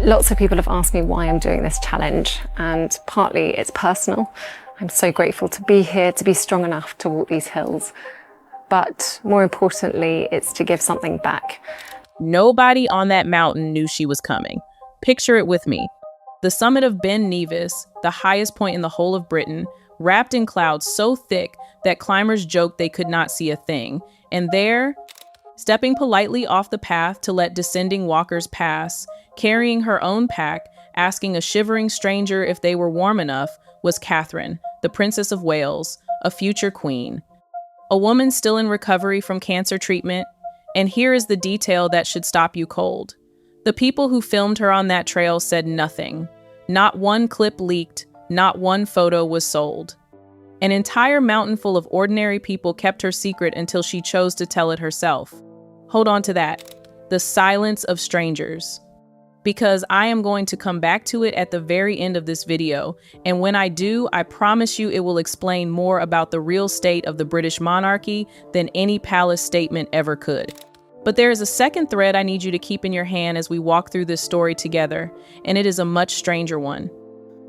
Lots of people have asked me why I'm doing this challenge, and partly it's personal. I'm so grateful to be here, to be strong enough to walk these hills. But more importantly, it's to give something back. Nobody on that mountain knew she was coming. Picture it with me. The summit of Ben Nevis, the highest point in the whole of Britain, wrapped in clouds so thick that climbers joked they could not see a thing. And there, stepping politely off the path to let descending walkers pass, carrying her own pack, asking a shivering stranger if they were warm enough, was Catherine, the Princess of Wales, a future queen. A woman still in recovery from cancer treatment, and here is the detail that should stop you cold. The people who filmed her on that trail said nothing. Not one clip leaked, not one photo was sold. An entire mountain full of ordinary people kept her secret until she chose to tell it herself. Hold on to that. The silence of strangers. Because I am going to come back to it at the very end of this video, and when I do, I promise you it will explain more about the real state of the British monarchy than any palace statement ever could. But there is a second thread I need you to keep in your hand as we walk through this story together, and it is a much stranger one.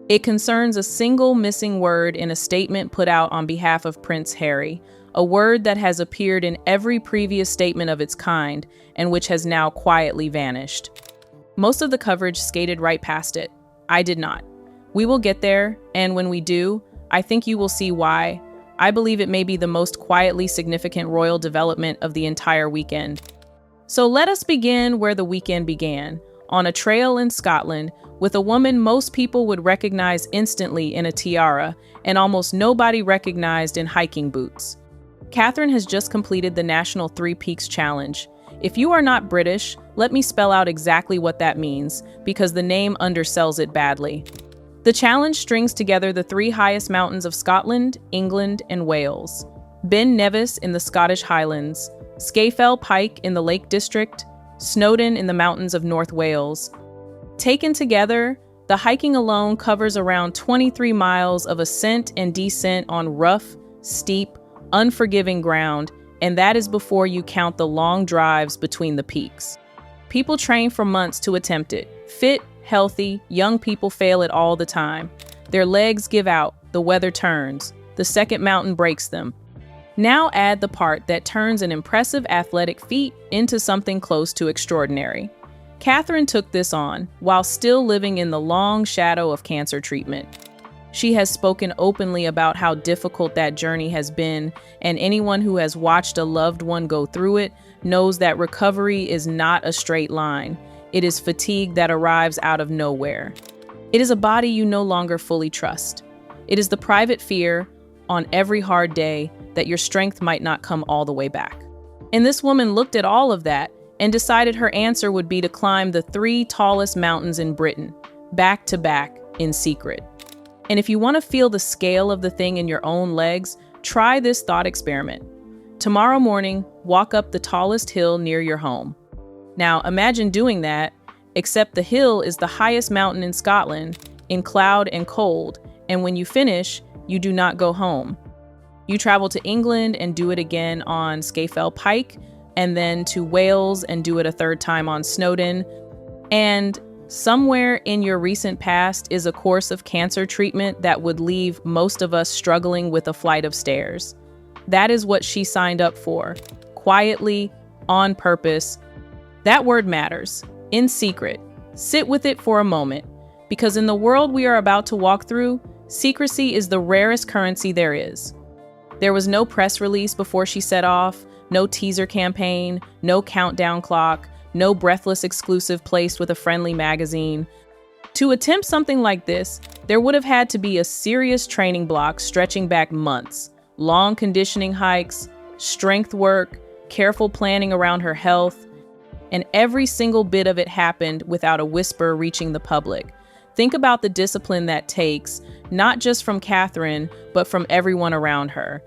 It concerns a single missing word in a statement put out on behalf of Prince Harry, a word that has appeared in every previous statement of its kind, and which has now quietly vanished. Most of the coverage skated right past it. I did not. We will get there, and when we do, I think you will see why. I believe it may be the most quietly significant royal development of the entire weekend. So let us begin where the weekend began, on a trail in Scotland, with a woman most people would recognize instantly in a tiara, and almost nobody recognized in hiking boots. Catherine has just completed the National Three Peaks Challenge. If you are not British, let me spell out exactly what that means, because the name undersells it badly. The challenge strings together the three highest mountains of Scotland, England, and Wales. Ben Nevis in the Scottish Highlands, Scafell Pike in the Lake District, Snowdon in the mountains of North Wales. Taken together, the hiking alone covers around 23 miles of ascent and descent on rough, steep, unforgiving ground, and that is before you count the long drives between the peaks. People train for months to attempt it. Fit, healthy, young people fail it all the time. Their legs give out, the weather turns, the second mountain breaks them. Now add the part that turns an impressive athletic feat into something close to extraordinary. Catherine took this on while still living in the long shadow of cancer treatment. She has spoken openly about how difficult that journey has been, and anyone who has watched a loved one go through it knows that recovery is not a straight line. It is fatigue that arrives out of nowhere. It is a body you no longer fully trust. It is the private fear, on every hard day, that your strength might not come all the way back. And this woman looked at all of that and decided her answer would be to climb the three tallest mountains in Britain, back to back, in secret. And if you want to feel the scale of the thing in your own legs, try this thought experiment. Tomorrow morning, walk up the tallest hill near your home. Now, imagine doing that, except the hill is the highest mountain in Scotland, in cloud and cold, and when you finish, you do not go home. You travel to England and do it again on Scafell Pike, and then to Wales and do it a third time on Snowdon. And somewhere in your recent past is a course of cancer treatment that would leave most of us struggling with a flight of stairs. That is what she signed up for, quietly, on purpose. That word matters, in secret. Sit with it for a moment, because in the world we are about to walk through, secrecy is the rarest currency there is. There was no press release before she set off, no teaser campaign, no countdown clock, no breathless exclusive placed with a friendly magazine. To attempt something like this, there would have had to be a serious training block stretching back months, long conditioning hikes, strength work, careful planning around her health, and every single bit of it happened without a whisper reaching the public. Think about the discipline that takes, not just from Catherine, but from everyone around her.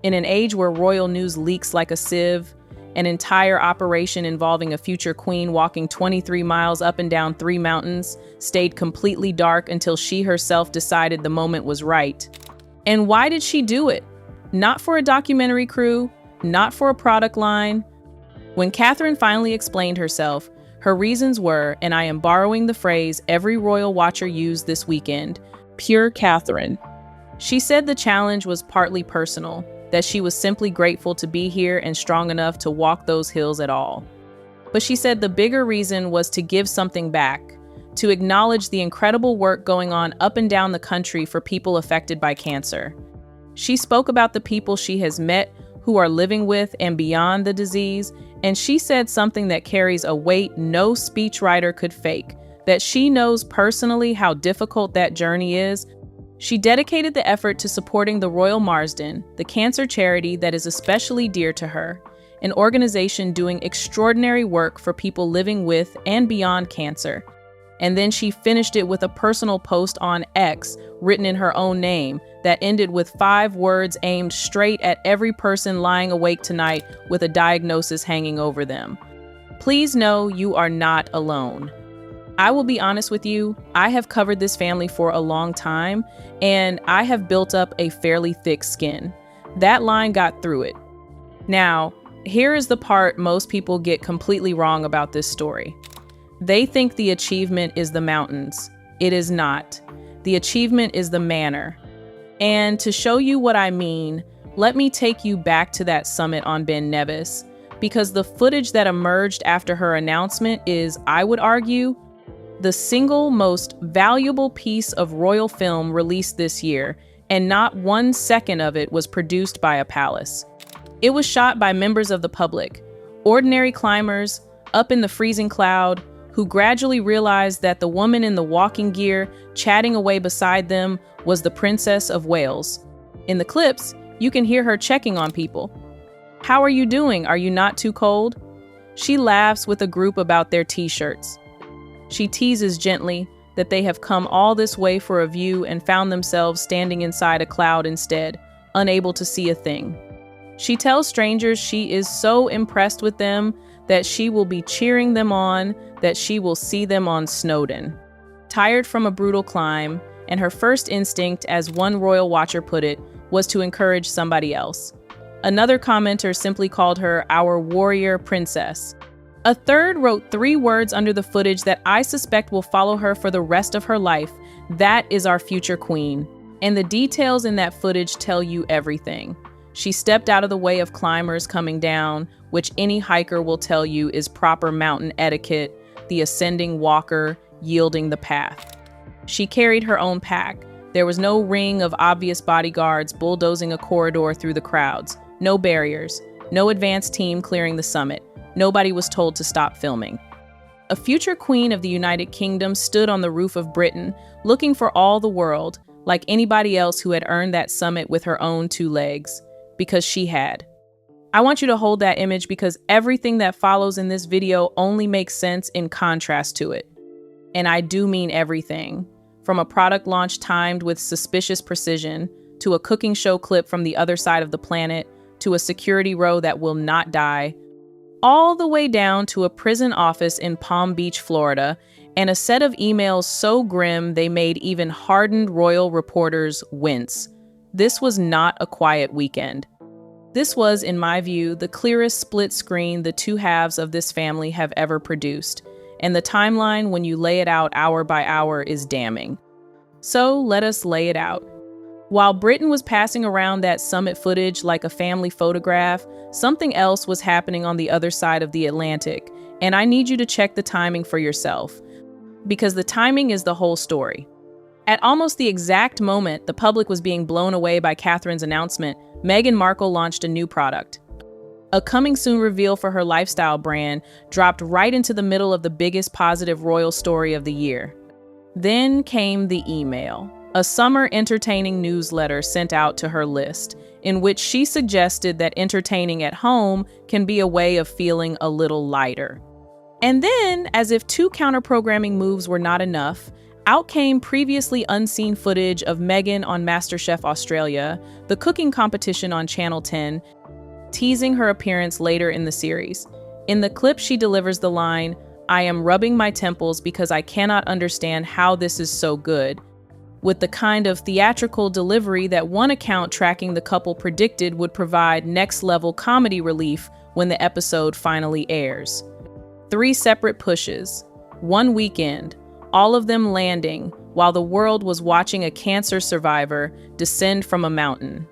In an age where royal news leaks like a sieve, an entire operation involving a future queen walking 23 miles up and down 3 mountains stayed completely dark until she herself decided the moment was right. And why did she do it? Not for a documentary crew, not for a product line. When Catherine finally explained herself, Her reasons were, and I am borrowing the phrase every royal watcher used this weekend, pure Catherine. She said the challenge was partly personal, that she was simply grateful to be here and strong enough to walk those hills at all. But she said the bigger reason was to give something back, to acknowledge the incredible work going on up and down the country for people affected by cancer. She spoke about the people she has met who are living with and beyond the disease, and she said something that carries a weight no speechwriter could fake, that she knows personally how difficult that journey is. She dedicated the effort to supporting the Royal Marsden, the cancer charity that is especially dear to her, an organization doing extraordinary work for people living with and beyond cancer. And then she finished it with a personal post on X, written in her own name, that ended with 5 words aimed straight at every person lying awake tonight with a diagnosis hanging over them. Please know you are not alone. I will be honest with you, I have covered this family for a long time, and I have built up a fairly thick skin. That line got through it. Now, here is the part most people get completely wrong about this story. They think the achievement is the mountains. It is not. The achievement is the manner. And to show you what I mean, let me take you back to that summit on Ben Nevis, because the footage that emerged after her announcement is, I would argue, the single most valuable piece of royal film released this year, and not 1 second of it was produced by a palace. It was shot by members of the public, ordinary climbers up in the freezing cloud, who gradually realized that the woman in the walking gear chatting away beside them was the Princess of Wales. In the clips, you can hear her checking on people. How are you doing? Are you not too cold? She laughs with a group about their t-shirts. She teases gently that they have come all this way for a view and found themselves standing inside a cloud instead, unable to see a thing. She tells strangers she is so impressed with them that she will be cheering them on, that she will see them on Snowdon. Tired from a brutal climb, and her first instinct, as one royal watcher put it, was to encourage somebody else. Another commenter simply called her our warrior princess. A third wrote 3 words under the footage that I suspect will follow her for the rest of her life. That is our future queen. And the details in that footage tell you everything. She stepped out of the way of climbers coming down, which any hiker will tell you is proper mountain etiquette, the ascending walker yielding the path. She carried her own pack. There was no ring of obvious bodyguards bulldozing a corridor through the crowds, no barriers, no advance team clearing the summit. Nobody was told to stop filming. A future queen of the United Kingdom stood on the roof of Britain, looking for all the world, like anybody else who had earned that summit with her own 2 legs, because she had. I want you to hold that image because everything that follows in this video only makes sense in contrast to it. And I do mean everything, from a product launch timed with suspicious precision, to a cooking show clip from the other side of the planet, to a security row that will not die, all the way down to a prison office in Palm Beach, Florida, and a set of emails so grim they made even hardened royal reporters wince. This was not a quiet weekend. This was, in my view, the clearest split screen the 2 halves of this family have ever produced, and the timeline when you lay it out hour by hour is damning. So let us lay it out. While Britain was passing around that summit footage like a family photograph, something else was happening on the other side of the Atlantic, and I need you to check the timing for yourself, because the timing is the whole story. At almost the exact moment the public was being blown away by Catherine's announcement, Meghan Markle launched a new product. A coming soon reveal for her lifestyle brand dropped right into the middle of the biggest positive royal story of the year. Then came the email. A summer entertaining newsletter sent out to her list, in which she suggested that entertaining at home can be a way of feeling a little lighter. And then, as if 2 counter-programming moves were not enough, out came previously unseen footage of Meghan on MasterChef Australia, the cooking competition on Channel 10, teasing her appearance later in the series. In the clip, she delivers the line, "I am rubbing my temples because I cannot understand how this is so good," with the kind of theatrical delivery that one account tracking the couple predicted would provide next-level comedy relief when the episode finally airs. 3 separate pushes, one weekend, all of them landing while the world was watching a cancer survivor descend from a mountain.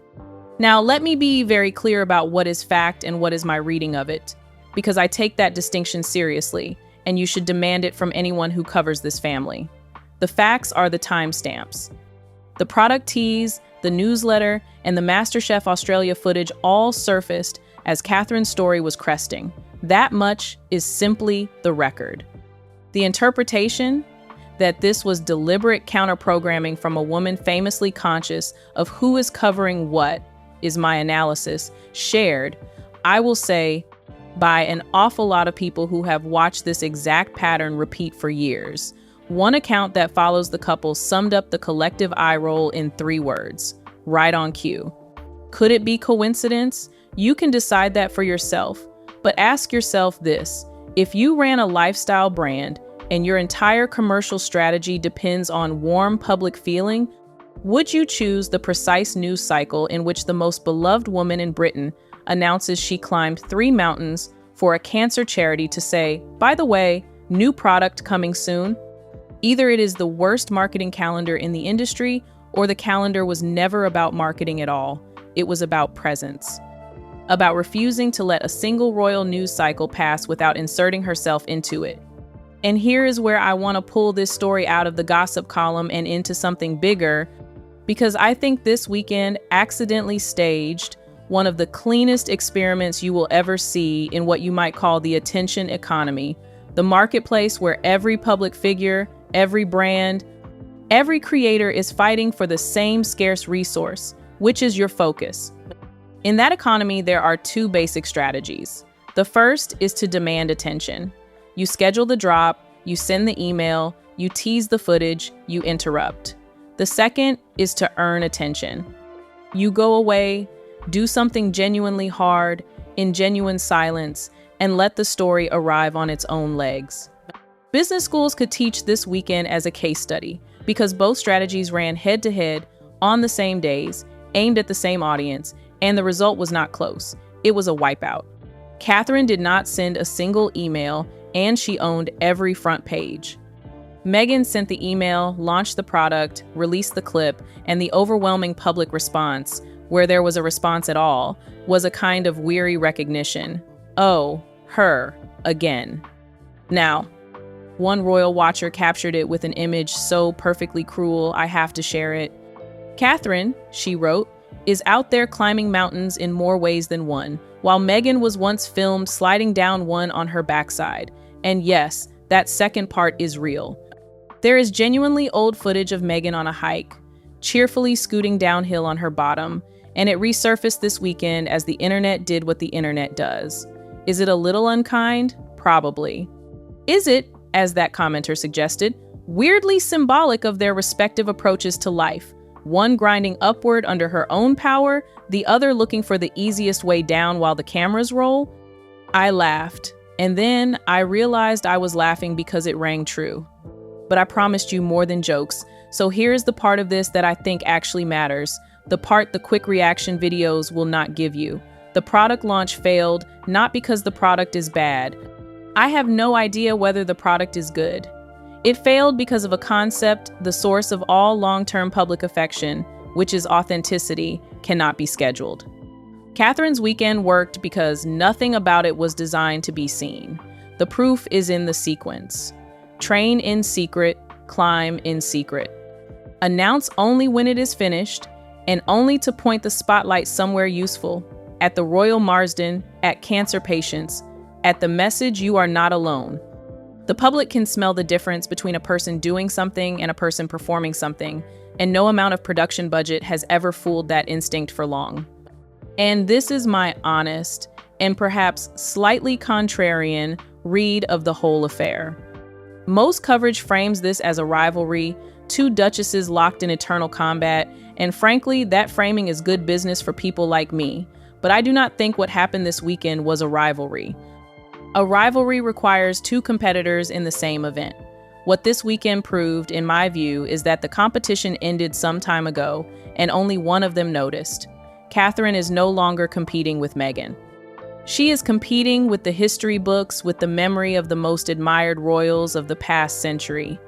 Now, let me be very clear about what is fact and what is my reading of it, because I take that distinction seriously, and you should demand it from anyone who covers this family. The facts are the timestamps. The product tease, the newsletter, and the MasterChef Australia footage all surfaced as Catherine's story was cresting. That much is simply the record. The interpretation that this was deliberate counter-programming from a woman famously conscious of who is covering what is my analysis, shared, I will say, by an awful lot of people who have watched this exact pattern repeat for years. One account that follows the couple summed up the collective eye roll in 3 words: right on cue. Could it be coincidence? You can decide that for yourself, but ask yourself this: if you ran a lifestyle brand and your entire commercial strategy depends on warm public feeling, would you choose the precise news cycle in which the most beloved woman in Britain announces she climbed 3 mountains for a cancer charity to say, by the way, new product coming soon? Either it is the worst marketing calendar in the industry, or the calendar was never about marketing at all. It was about presence. About refusing to let a single royal news cycle pass without inserting herself into it. And here is where I want to pull this story out of the gossip column and into something bigger, because I think this weekend accidentally staged one of the cleanest experiments you will ever see in what you might call the attention economy, the marketplace where every public figure, every brand, every creator is fighting for the same scarce resource, which is your focus. In that economy, there are 2 basic strategies. The first is to demand attention. You schedule the drop, you send the email, you tease the footage, you interrupt. The second is to earn attention. You go away, do something genuinely hard, in genuine silence, and let the story arrive on its own legs. Business schools could teach this weekend as a case study, because both strategies ran head-to-head on the same days, aimed at the same audience, and the result was not close. It was a wipeout. Catherine did not send a single email, and she owned every front page. Meghan sent the email, launched the product, released the clip, and the overwhelming public response, where there was a response at all, was a kind of weary recognition. Oh, her, again. Now, one royal watcher captured it with an image so perfectly cruel, I have to share it. Catherine, she wrote, is out there climbing mountains in more ways than one, while Meghan was once filmed sliding down one on her backside. And yes, that second part is real. There is genuinely old footage of Meghan on a hike, cheerfully scooting downhill on her bottom, and it resurfaced this weekend as the internet did what the internet does. Is it a little unkind? Probably. Is it, as that commenter suggested, weirdly symbolic of their respective approaches to life? One grinding upward under her own power, the other looking for the easiest way down while the cameras roll? I laughed, and then I realized I was laughing because it rang true. But I promised you more than jokes, so here's the part of this that I think actually matters, the part the quick reaction videos will not give you. The product launch failed, not because the product is bad. I have no idea whether the product is good. It failed because of a concept, the source of all long-term public affection, which is authenticity, cannot be scheduled. Catherine's weekend worked because nothing about it was designed to be seen. The proof is in the sequence. Train in secret, climb in secret. Announce only when it is finished, and only to point the spotlight somewhere useful, at the Royal Marsden, at cancer patients, at the message you are not alone. The public can smell the difference between a person doing something and a person performing something, and no amount of production budget has ever fooled that instinct for long. And this is my honest, and perhaps slightly contrarian, read of the whole affair. Most coverage frames this as a rivalry, 2 duchesses locked in eternal combat, and frankly, that framing is good business for people like me. But I do not think what happened this weekend was a rivalry. A rivalry requires 2 competitors in the same event. What this weekend proved, in my view, is that the competition ended some time ago, and only one of them noticed. Catherine is no longer competing with Meghan. She is competing with the history books with the memory of the most admired royals of the past century.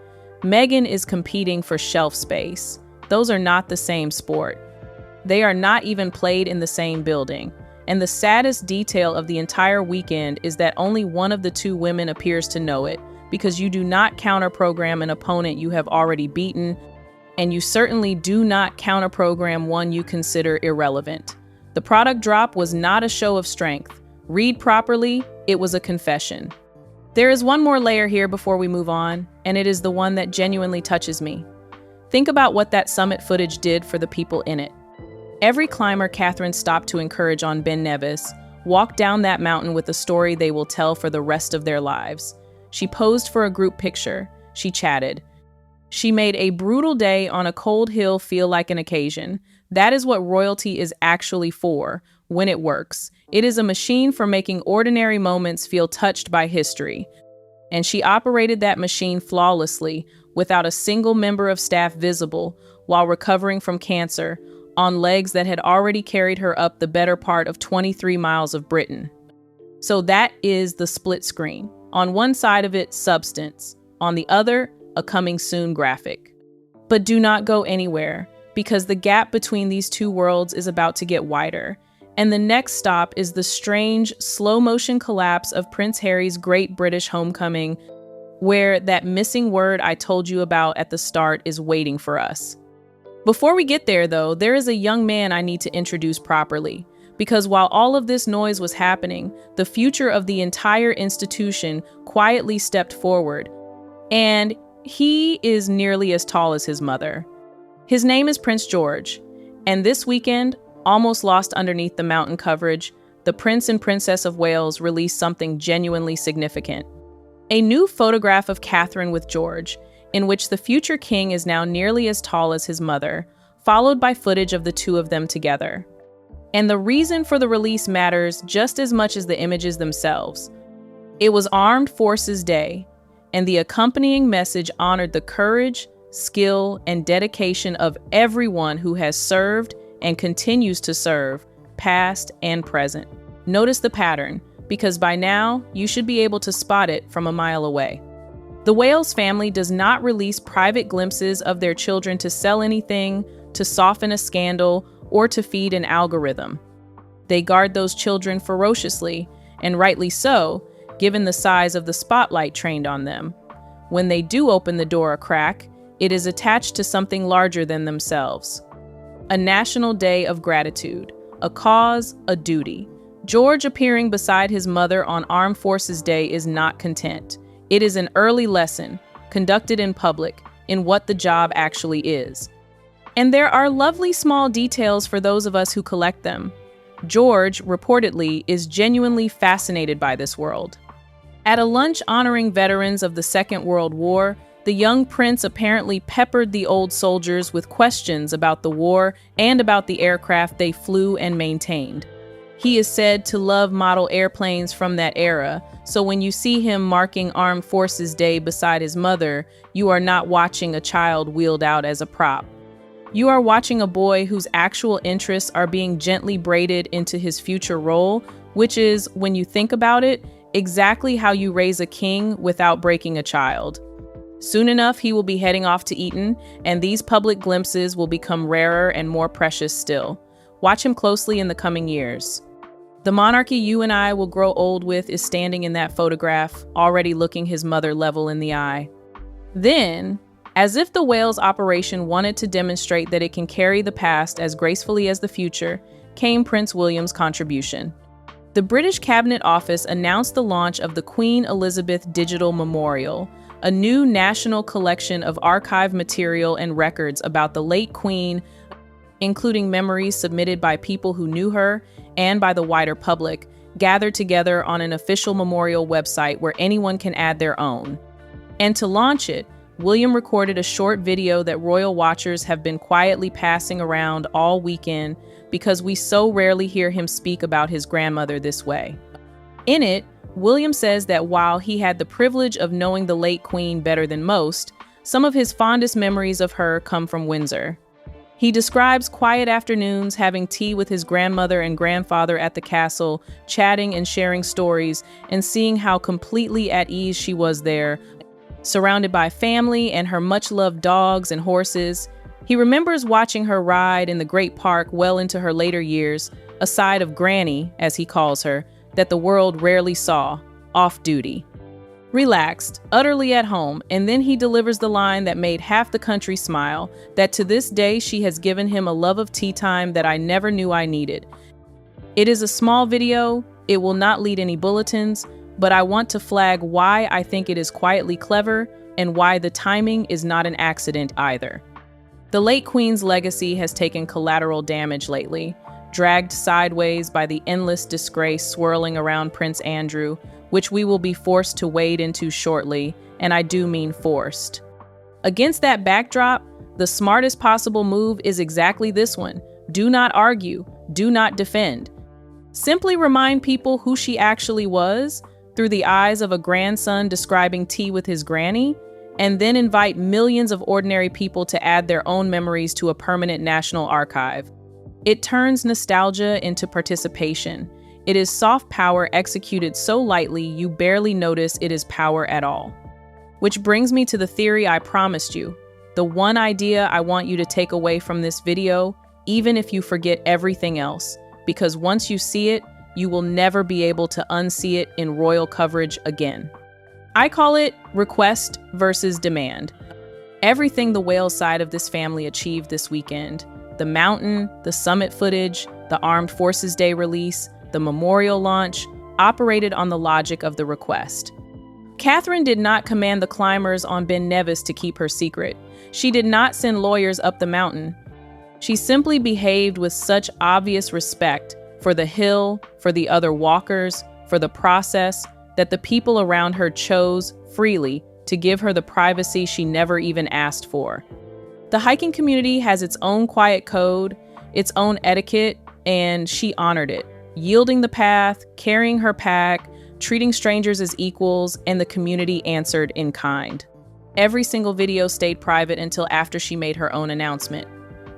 Meghan is competing for shelf space. Those are not the same sport. They are not even played in the same building. And the saddest detail of the entire weekend is that only one of the two women appears to know it, because you do not counter-program an opponent you have already beaten, and you certainly do not counter-program one you consider irrelevant. The product drop was not a show of strength. Read properly, it was a confession. There is one more layer here before we move on, and it is the one that genuinely touches me. Think about what that summit footage did for the people in it. Every climber Catherine stopped to encourage on Ben Nevis walked down that mountain with a story they will tell for the rest of their lives. She posed for a group picture. She chatted. She made a brutal day on a cold hill feel like an occasion. That is what royalty is actually for, when it works. It is a machine for making ordinary moments feel touched by history. And she operated that machine flawlessly, without a single member of staff visible, while recovering from cancer, on legs that had already carried her up the better part of 23 miles of Britain. So that is the split screen. On one side of it, substance. On the other, a coming soon graphic. But do not go anywhere, because the gap between these two worlds is about to get wider. And the next stop is the strange, slow-motion collapse of Prince Harry's Great British Homecoming, where that missing word I told you about at the start is waiting for us. Before we get there, though, there is a young man I need to introduce properly, because while all of this noise was happening, the future of the entire institution quietly stepped forward, and he is nearly as tall as his mother. His name is Prince George, and this weekend, almost lost underneath the mountain coverage, the Prince and Princess of Wales released something genuinely significant. A new photograph of Catherine with George, in which the future king is now nearly as tall as his mother, followed by footage of the two of them together. And the reason for the release matters just as much as the images themselves. It was Armed Forces Day, and the accompanying message honored the courage, skill, and dedication of everyone who has served and continues to serve, past and present. Notice the pattern, because by now, you should be able to spot it from a mile away. The Wales family does not release private glimpses of their children to sell anything, to soften a scandal, or to feed an algorithm. They guard those children ferociously, and rightly so, given the size of the spotlight trained on them. When they do open the door a crack, it is attached to something larger than themselves. A national day of gratitude, a cause, a duty. George appearing beside his mother on Armed Forces Day is not content. It is an early lesson, conducted in public, in what the job actually is. And there are lovely small details for those of us who collect them. George, reportedly, is genuinely fascinated by this world. At a lunch honoring veterans of the Second World War, the young prince apparently peppered the old soldiers with questions about the war and about the aircraft they flew and maintained. He is said to love model airplanes from that era, so when you see him marking Armed Forces Day beside his mother, you are not watching a child wheeled out as a prop. You are watching a boy whose actual interests are being gently braided into his future role, which is, when you think about it, exactly how you raise a king without breaking a child. Soon enough, he will be heading off to Eton, and these public glimpses will become rarer and more precious still. Watch him closely in the coming years. The monarchy you and I will grow old with is standing in that photograph, already looking his mother level in the eye. Then, as if the Wales operation wanted to demonstrate that it can carry the past as gracefully as the future, came Prince William's contribution. The British Cabinet Office announced the launch of the Queen Elizabeth Digital Memorial, a new national collection of archive material and records about the late Queen, including memories submitted by people who knew her and by the wider public, gathered together on an official memorial website where anyone can add their own. And to launch it, William recorded a short video that royal watchers have been quietly passing around all weekend because we so rarely hear him speak about his grandmother this way. In it, William says that while he had the privilege of knowing the late Queen better than most, some of his fondest memories of her come from Windsor. He describes quiet afternoons having tea with his grandmother and grandfather at the castle, chatting and sharing stories, and seeing how completely at ease she was there, surrounded by family and her much-loved dogs and horses. He remembers watching her ride in the great park well into her later years, a side of Granny, as he calls her, that the world rarely saw, off-duty. Relaxed, utterly at home, and then he delivers the line that made half the country smile, that to this day she has given him a love of tea time that I never knew I needed. It is a small video, it will not lead any bulletins, but I want to flag why I think it is quietly clever and why the timing is not an accident either. The late Queen's legacy has taken collateral damage lately, dragged sideways by the endless disgrace swirling around Prince Andrew, which we will be forced to wade into shortly, and I do mean forced. Against that backdrop, the smartest possible move is exactly this one. Do not argue, do not defend. Simply remind people who she actually was through the eyes of a grandson describing tea with his granny, and then invite millions of ordinary people to add their own memories to a permanent national archive. It turns nostalgia into participation. It is soft power executed so lightly you barely notice it is power at all. Which brings me to the theory I promised you. The one idea I want you to take away from this video, even if you forget everything else, because once you see it, you will never be able to unsee it in royal coverage again. I call it request versus demand. Everything the Wales side of this family achieved this weekend, the mountain, the summit footage, the Armed Forces Day release, the memorial launch, operated on the logic of the request. Catherine did not command the climbers on Ben Nevis to keep her secret. She did not send lawyers up the mountain. She simply behaved with such obvious respect for the hill, for the other walkers, for the process, that the people around her chose, freely, to give her the privacy she never even asked for. The hiking community has its own quiet code, its own etiquette, and she honored it, yielding the path, carrying her pack, treating strangers as equals, and the community answered in kind. Every single video stayed private until after she made her own announcement.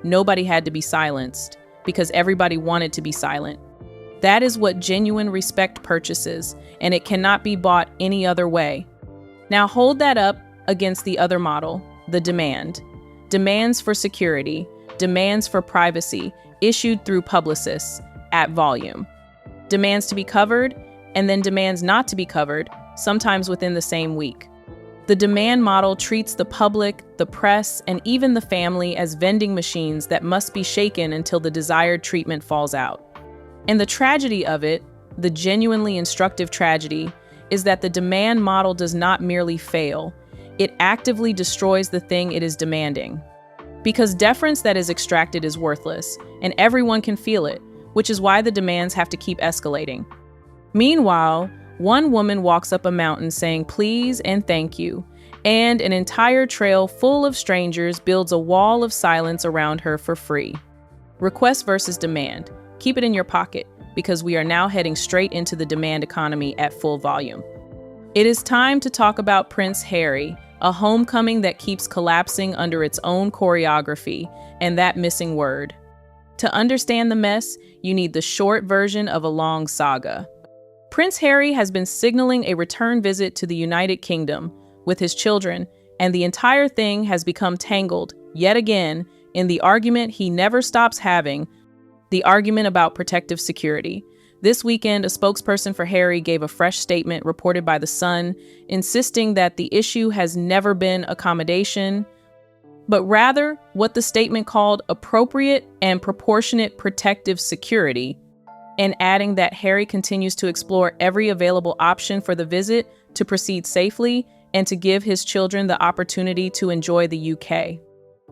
Nobody had to be silenced, because everybody wanted to be silent. That is what genuine respect purchases, and it cannot be bought any other way. Now hold that up against the other model, the demand. Demands for security, demands for privacy, issued through publicists, at volume. Demands to be covered, and then demands not to be covered, sometimes within the same week. The demand model treats the public, the press, and even the family as vending machines that must be shaken until the desired treatment falls out. And the tragedy of it, the genuinely instructive tragedy, is that the demand model does not merely fail, it actively destroys the thing it is demanding. Because deference that is extracted is worthless, and everyone can feel it, which is why the demands have to keep escalating. Meanwhile, one woman walks up a mountain saying please and thank you, and an entire trail full of strangers builds a wall of silence around her for free. Request versus demand. Keep it in your pocket, because we are now heading straight into the demand economy at full volume. It is time to talk about Prince Harry, a homecoming that keeps collapsing under its own choreography, and that missing word. To understand the mess, you need the short version of a long saga. Prince Harry has been signaling a return visit to the United Kingdom with his children, and the entire thing has become tangled, yet again, in the argument he never stops having, the argument about protective security. This weekend, a spokesperson for Harry gave a fresh statement reported by The Sun, insisting that the issue has never been accommodation, but rather what the statement called appropriate and proportionate protective security, and adding that Harry continues to explore every available option for the visit to proceed safely and to give his children the opportunity to enjoy the UK.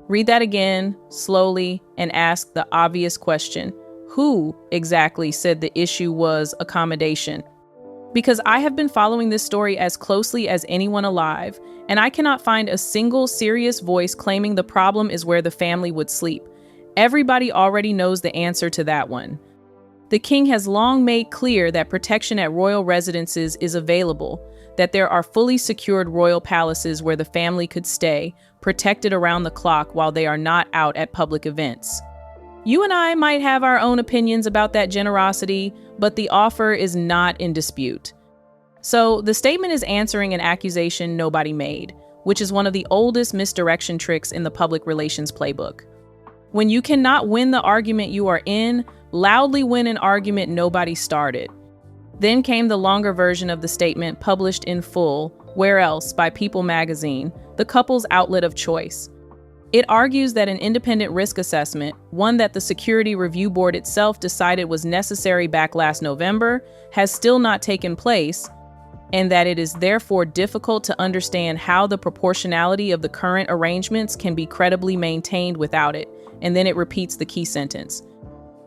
Read that again, slowly, and ask the obvious question. Who exactly said the issue was accommodation? Because I have been following this story as closely as anyone alive, and I cannot find a single serious voice claiming the problem is where the family would sleep. Everybody already knows the answer to that one. The king has long made clear that protection at royal residences is available, that there are fully secured royal palaces where the family could stay, protected around the clock while they are not out at public events. You and I might have our own opinions about that generosity, but the offer is not in dispute. So the statement is answering an accusation nobody made, which is one of the oldest misdirection tricks in the public relations playbook. When you cannot win the argument you are in, loudly win an argument nobody started. Then came the longer version of the statement published in full, Where Else, by People magazine, the couple's outlet of choice. It argues that an independent risk assessment, one that the Security Review Board itself decided was necessary back last November, has still not taken place, and that it is therefore difficult to understand how the proportionality of the current arrangements can be credibly maintained without it. And then it repeats the key sentence.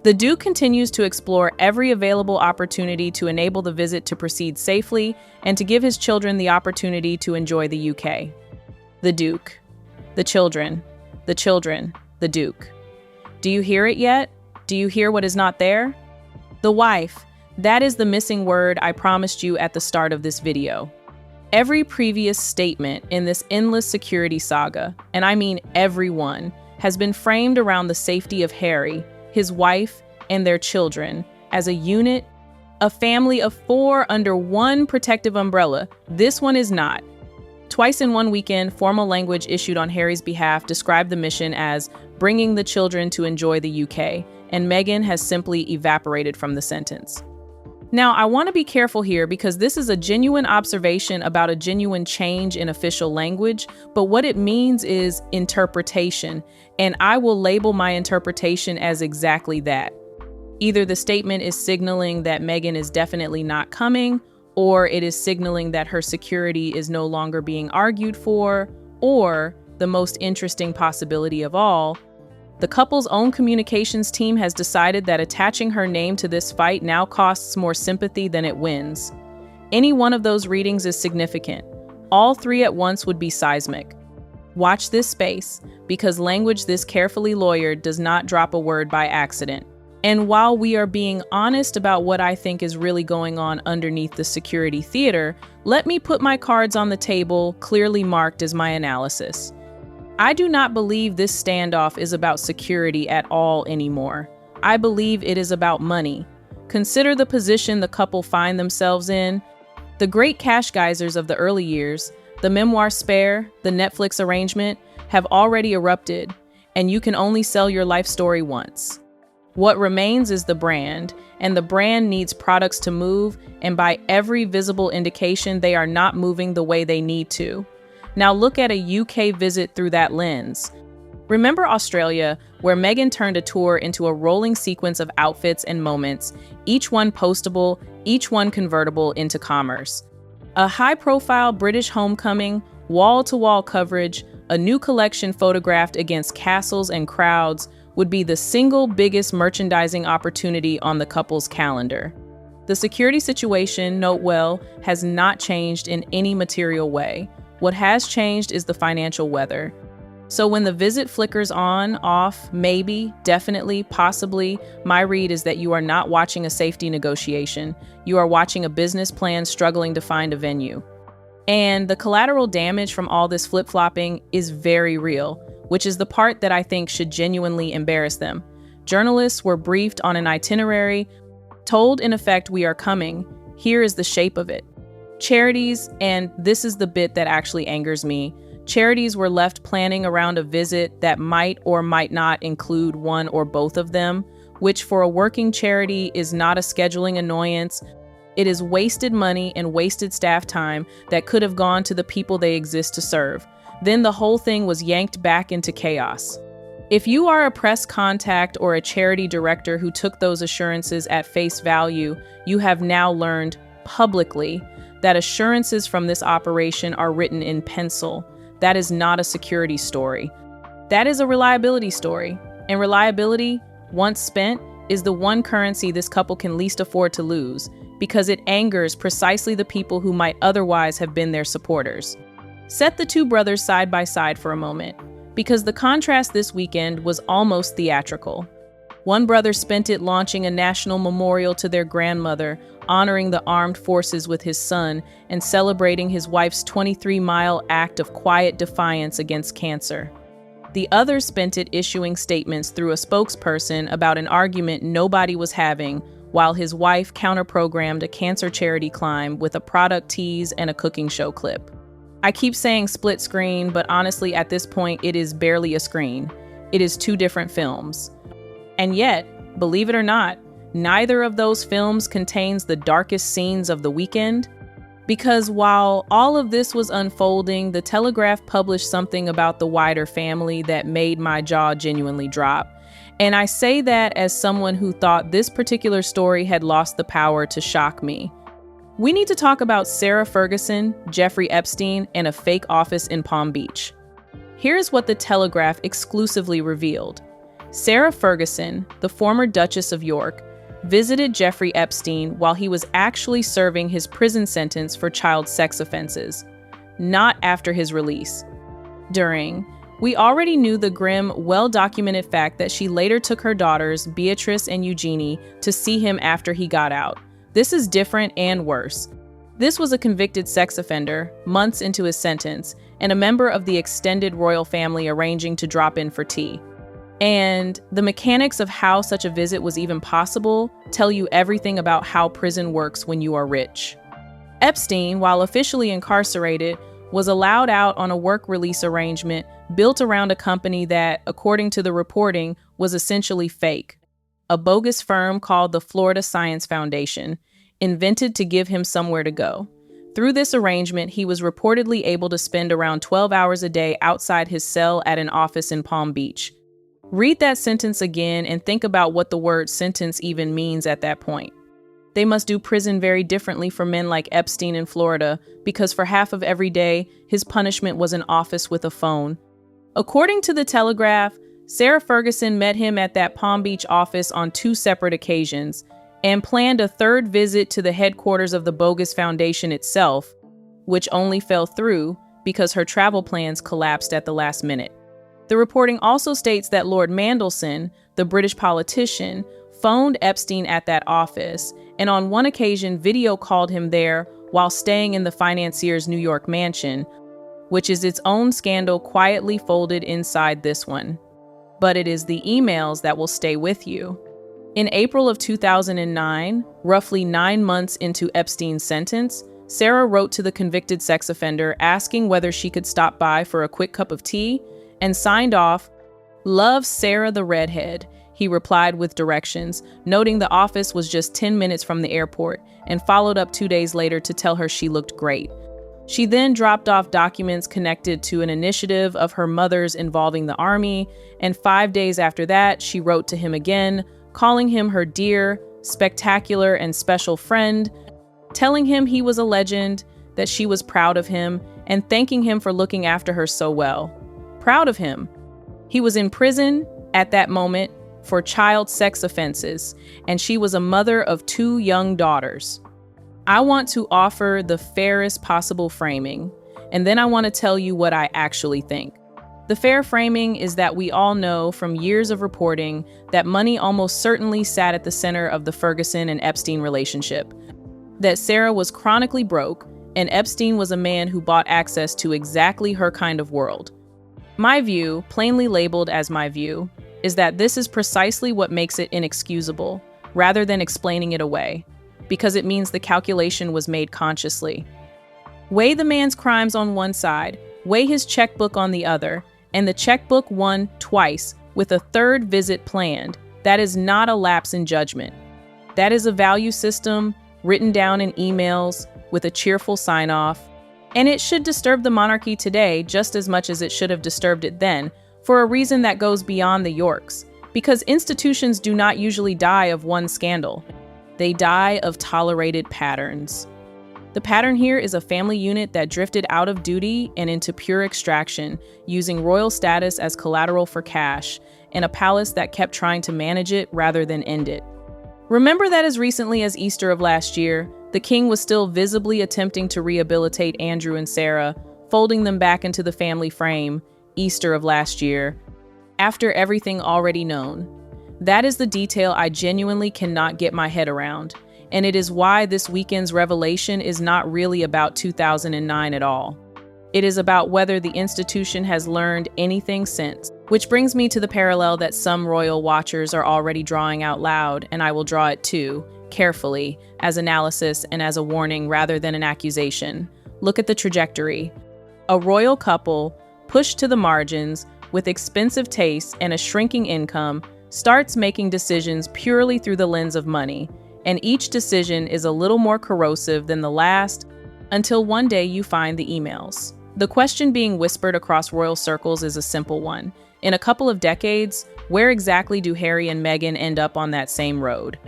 The Duke continues to explore every available opportunity to enable the visit to proceed safely and to give his children the opportunity to enjoy the UK. The Duke. The children. The children. The Duke. Do you hear it yet? Do you hear what is not there? The wife. That is the missing word I promised you at the start of this video. Every previous statement in this endless security saga, and I mean everyone, has been framed around the safety of Harry, his wife, and their children as a unit, a family of 4 under one protective umbrella. This one is not. Twice in one weekend, formal language issued on Harry's behalf described the mission as bringing the children to enjoy the UK, and Meghan has simply evaporated from the sentence. Now, I want to be careful here because this is a genuine observation about a genuine change in official language, but what it means is interpretation, and I will label my interpretation as exactly that. Either the statement is signaling that Meghan is definitely not coming, or it is signaling that her security is no longer being argued for, or, the most interesting possibility of all, the couple's own communications team has decided that attaching her name to this fight now costs more sympathy than it wins. Any one of those readings is significant. All 3 at once would be seismic. Watch this space, because language this carefully lawyered does not drop a word by accident. And while we are being honest about what I think is really going on underneath the security theater, let me put my cards on the table, clearly marked as my analysis. I do not believe this standoff is about security at all anymore. I believe it is about money. Consider the position the couple find themselves in. The great cash geysers of the early years, the memoir Spare, the Netflix arrangement, have already erupted, and you can only sell your life story once. What remains is the brand, and the brand needs products to move, and by every visible indication, they are not moving the way they need to. Now look at a UK visit through that lens. Remember Australia, where Meghan turned a tour into a rolling sequence of outfits and moments, each one postable, each one convertible into commerce. A high-profile British homecoming, wall-to-wall coverage, a new collection photographed against castles and crowds, would be the single biggest merchandising opportunity on the couple's calendar. The security situation, note well, has not changed in any material way. What has changed is the financial weather. So when the visit flickers on, off, maybe, definitely, possibly, my read is that you are not watching a safety negotiation. You are watching a business plan struggling to find a venue. And the collateral damage from all this flip-flopping is very real, which is the part that I think should genuinely embarrass them. Journalists were briefed on an itinerary, told in effect we are coming, here is the shape of it. Charities, and this is the bit that actually angers me, charities were left planning around a visit that might or might not include one or both of them, which for a working charity is not a scheduling annoyance. It is wasted money and wasted staff time that could have gone to the people they exist to serve. Then the whole thing was yanked back into chaos. If you are a press contact or a charity director who took those assurances at face value, you have now learned publicly that assurances from this operation are written in pencil. That is not a security story. That is a reliability story. And reliability, once spent, is the one currency this couple can least afford to lose, because it angers precisely the people who might otherwise have been their supporters. Set the two brothers side by side for a moment, because the contrast this weekend was almost theatrical. One brother spent it launching a national memorial to their grandmother, honoring the armed forces with his son and celebrating his wife's 23-mile act of quiet defiance against cancer. The other spent it issuing statements through a spokesperson about an argument nobody was having, while his wife counter-programmed a cancer charity climb with a product tease and a cooking show clip. I keep saying split screen, but honestly at this point it is barely a screen. It is two different films. And yet, believe it or not, neither of those films contains the darkest scenes of the weekend. Because while all of this was unfolding, the Telegraph published something about the wider family that made my jaw genuinely drop. And I say that as someone who thought this particular story had lost the power to shock me. We need to talk about Sarah Ferguson, Jeffrey Epstein, and a fake office in Palm Beach. Here's what the Telegraph exclusively revealed. Sarah Ferguson, the former Duchess of York, visited Jeffrey Epstein while he was actually serving his prison sentence for child sex offenses, not after his release. We already knew the grim, well-documented fact that she later took her daughters, Beatrice and Eugenie, to see him after he got out. This is different and worse. This was a convicted sex offender, months into his sentence, and a member of the extended royal family arranging to drop in for tea. And the mechanics of how such a visit was even possible tell you everything about how prison works when you are rich. Epstein, while officially incarcerated, was allowed out on a work release arrangement built around a company that, according to the reporting, was essentially fake. A bogus firm called the Florida Science Foundation, invented to give him somewhere to go. Through this arrangement, he was reportedly able to spend around 12 hours a day outside his cell at an office in Palm Beach. Read that sentence again and think about what the word sentence even means at that point. They must do prison very differently for men like Epstein in Florida, because for half of every day, his punishment was an office with a phone. According to the Telegraph, Sarah Ferguson met him at that Palm Beach office on 2 separate occasions and planned a third visit to the headquarters of the bogus foundation itself, which only fell through because her travel plans collapsed at the last minute. The reporting also states that Lord Mandelson, the British politician, phoned Epstein at that office, and on one occasion video called him there while staying in the financier's New York mansion, which is its own scandal quietly folded inside this one. But it is the emails that will stay with you. In April of 2009, roughly 9 months into Epstein's sentence, Sarah wrote to the convicted sex offender asking whether she could stop by for a quick cup of tea, and signed off, "Love Sarah the Redhead." He replied with directions, noting the office was just 10 minutes from the airport, and followed up 2 days later to tell her she looked great. She then dropped off documents connected to an initiative of her mother's involving the army, and 5 days after that, she wrote to him again, calling him her dear, spectacular, and special friend, telling him he was a legend, that she was proud of him, and thanking him for looking after her so well. Proud of him. He was in prison at that moment for child sex offenses, and she was a mother of 2 young daughters. I want to offer the fairest possible framing, and then I want to tell you what I actually think. The fair framing is that we all know from years of reporting that money almost certainly sat at the center of the Ferguson and Epstein relationship, that Sarah was chronically broke, and Epstein was a man who bought access to exactly her kind of world. My view, plainly labeled as my view, is that this is precisely what makes it inexcusable, rather than explaining it away, because it means the calculation was made consciously. Weigh the man's crimes on one side, weigh his checkbook on the other, and the checkbook won twice, with a third visit planned. That is not a lapse in judgment. That is a value system written down in emails with a cheerful sign-off. And it should disturb the monarchy today just as much as it should have disturbed it then, for a reason that goes beyond the Yorks. Because institutions do not usually die of one scandal. They die of tolerated patterns. The pattern here is a family unit that drifted out of duty and into pure extraction, using royal status as collateral for cash, and a palace that kept trying to manage it rather than end it. Remember that as recently as Easter of last year, the king was still visibly attempting to rehabilitate Andrew and Sarah, folding them back into the family frame, Easter of last year, after everything already known. That is the detail I genuinely cannot get my head around. And it is why this weekend's revelation is not really about 2009 at all. It is about whether the institution has learned anything since. Which brings me to the parallel that some royal watchers are already drawing out loud, and I will draw it too, carefully, as analysis and as a warning rather than an accusation. Look at the trajectory. A royal couple, pushed to the margins, with expensive tastes and a shrinking income, starts making decisions purely through the lens of money, and each decision is a little more corrosive than the last, until one day you find the emails. The question being whispered across royal circles is a simple one. In a couple of decades, where exactly do Harry and Meghan end up on that same road?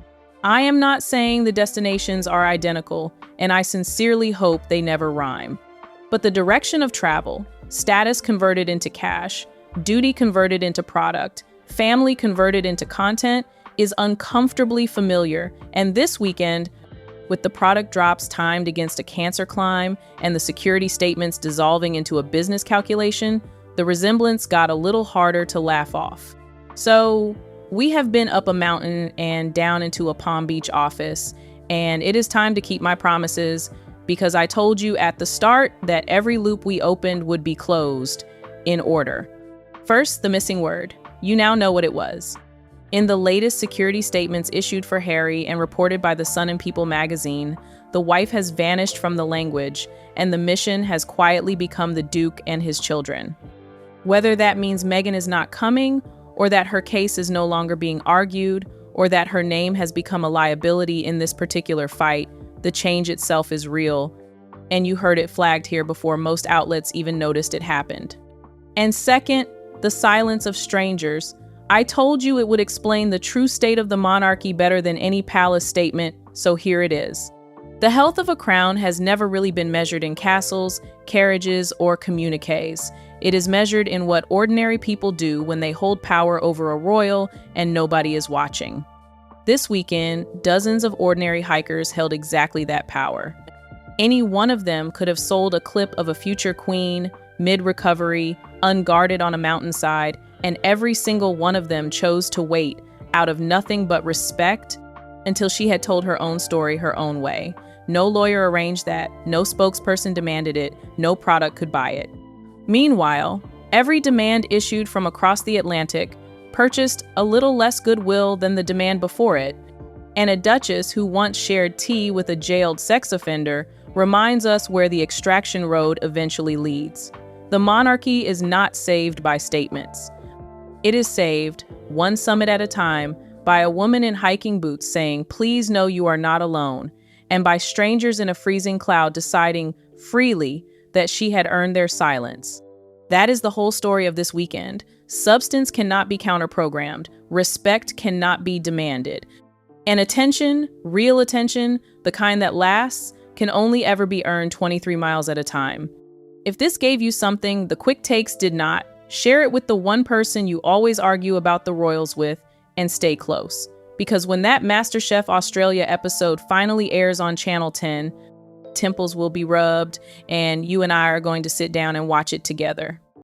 I am not saying the destinations are identical, and I sincerely hope they never rhyme. But the direction of travel, status converted into cash, duty converted into product, family converted into content, is uncomfortably familiar, and this weekend, with the product drops timed against a cancer climb and the security statements dissolving into a business calculation, the resemblance got a little harder to laugh off. So, we have been up a mountain and down into a Palm Beach office, and it is time to keep my promises because I told you at the start that every loop we opened would be closed, in order. First, the missing word. You now know what it was. In the latest security statements issued for Harry and reported by the Sun and People magazine, the wife has vanished from the language, and the mission has quietly become the Duke and his children. Whether that means Meghan is not coming, or that her case is no longer being argued, or that her name has become a liability in this particular fight, the change itself is real, and you heard it flagged here before most outlets even noticed it happened. And second, the silence of strangers. I told you it would explain the true state of the monarchy better than any palace statement, so here it is. The health of a crown has never really been measured in castles, carriages, or communiques. It is measured in what ordinary people do when they hold power over a royal and nobody is watching. This weekend, dozens of ordinary hikers held exactly that power. Any one of them could have sold a clip of a future queen, mid-recovery, unguarded on a mountainside, and every single one of them chose to wait, out of nothing but respect, until she had told her own story her own way. No lawyer arranged that, no spokesperson demanded it, no product could buy it. Meanwhile, every demand issued from across the Atlantic purchased a little less goodwill than the demand before it, and a duchess who once shared tea with a jailed sex offender reminds us where the extraction road eventually leads. The monarchy is not saved by statements. It is saved, one summit at a time, by a woman in hiking boots saying, "Please know you are not alone," and by strangers in a freezing cloud deciding freely that she had earned their silence. That is the whole story of this weekend. Substance cannot be counter-programmed. Respect cannot be demanded. And attention, real attention, the kind that lasts, can only ever be earned 23 miles at a time. If this gave you something the quick takes did not, share it with the one person you always argue about the royals with, and stay close. Because when that MasterChef Australia episode finally airs on Channel 10, temples will be rubbed, and you and I are going to sit down and watch it together.